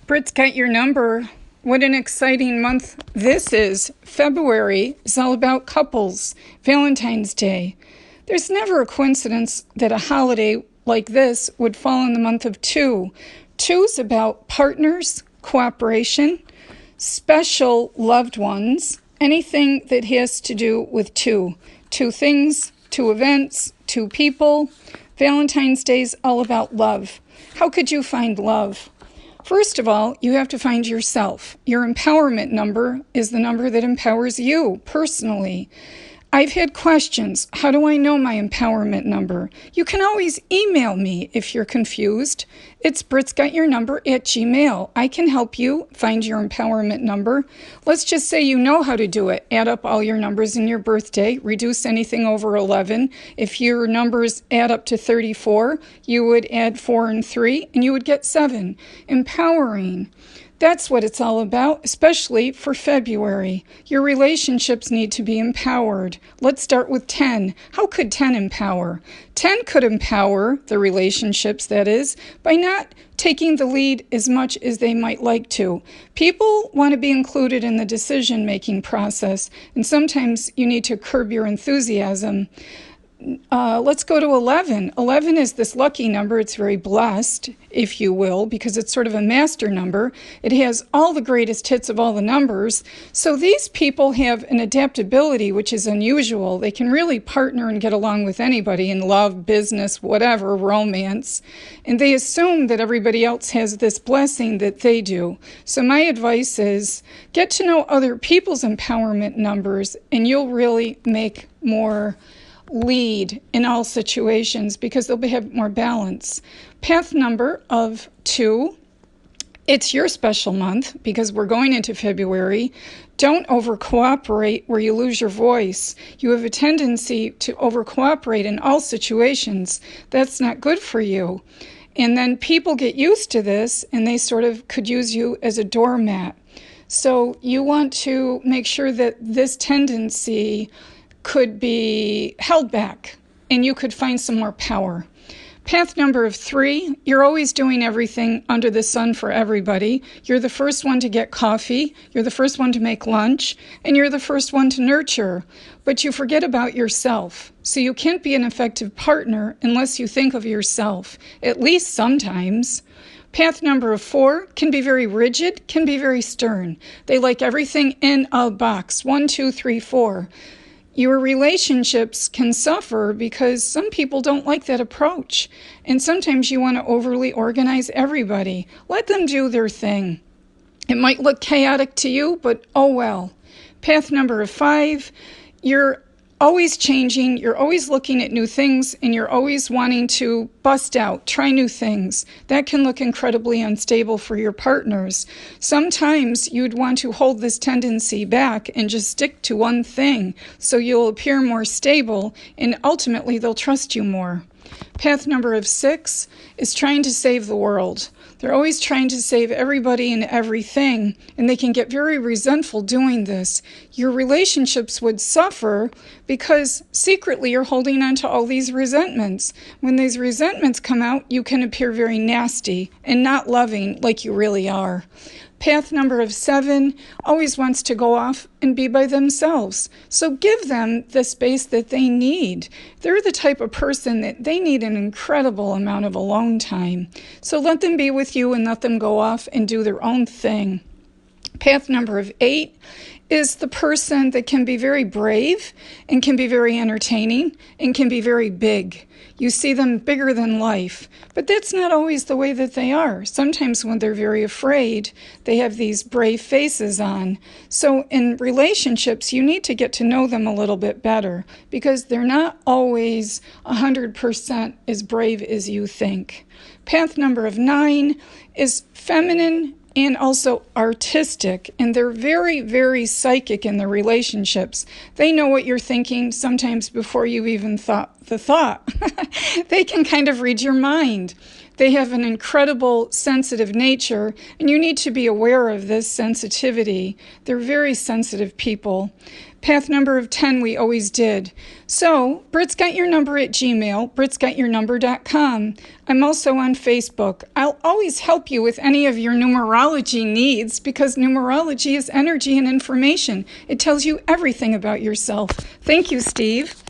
Britt's got your number. What an exciting month this is. February is all about couples, Valentine's Day. There's never a coincidence that a holiday like this would fall in the month of two. Two's about partners, cooperation, special loved ones, anything that has to do with two. Two things, two events, two people. Valentine's Day is all about love. How could you find love? First of all, you have to find yourself. Your empowerment number is the number that empowers you personally. I've had questions. How do I know my empowerment number? You can always email me if you're confused. It's britsgotyournumber@gmail.com. I can help you find your empowerment number. Let's just say you know how to do it. Add up all your numbers in your birthday. Reduce anything over 11. If your numbers add up to 34, you would add 4 and 3, and you would get 7. Empowering. That's what it's all about, especially for February. Your relationships need to be empowered. Let's start with 10. How could 10 empower? 10 could empower the relationships, that is, by not taking the lead as much as they might like to. People want to be included in the decision-making process, and sometimes you need to curb your enthusiasm. Let's go to 11. 11 is this lucky number. It's very blessed, if you will, because it's sort of a master number. It has all the greatest hits of all the numbers. So these people have an adaptability, which is unusual. They can really partner and get along with anybody in love, business, whatever, romance. And they assume that everybody else has this blessing that they do. So my advice is get to know other people's empowerment numbers, and you'll really make more lead in all situations because they'll have more balance. Path number of 2, it's your special month because we're going into February. Don't over-cooperate where you lose your voice. You have a tendency to over-cooperate in all situations. That's not good for you. And then people get used to this and they sort of could use you as a doormat. So you want to make sure that this tendency could be held back and you could find some more power. Path number of 3, you're always doing everything under the sun for everybody. You're the first one to get coffee, you're the first one to make lunch, and you're the first one to nurture. But you forget about yourself. So you can't be an effective partner unless you think of yourself, at least sometimes. Path number of 4 can be very rigid, can be very stern. They like everything in a box, 1, 2, 3, 4. Your relationships can suffer because some people don't like that approach. And sometimes you want to overly organize everybody. Let them do their thing. It might look chaotic to you, but oh well. Path number of 5, you're always changing, you're always looking at new things, and you're always wanting to bust out, try new things. That can look incredibly unstable for your partners. Sometimes you'd want to hold this tendency back and just stick to one thing so you'll appear more stable and ultimately they'll trust you more. Path number of 6 is trying to save the world. They're always trying to save everybody and everything, and they can get very resentful doing this. Your relationships would suffer because secretly you're holding on to all these resentments. When these resentments come out, you can appear very nasty and not loving like you really are. Path number of 7 always wants to go off and be by themselves. So give them the space that they need. They're the type of person that they need an incredible amount of alone time. So let them be with you and let them go off and do their own thing. Path number of 8 is the person that can be very brave and can be very entertaining and can be very big. You see them bigger than life, but that's not always the way that they are. Sometimes when they're very afraid, they have these brave faces on. So in relationships, you need to get to know them a little bit better because they're not always 100% as brave as you think. Path number of 9 is feminine and also artistic, and they're very, very psychic in their relationships. They know what you're thinking sometimes before you even thought the thought. They can kind of read your mind. They have an incredible sensitive nature, and you need to be aware of this sensitivity. They're very sensitive people. Path number of 10 we always did. So, Brit's got your number at Gmail, britsgotyournumber.com. I'm also on Facebook. I'll always help you with any of your numerology needs because numerology is energy and information. It tells you everything about yourself. Thank you, Steve.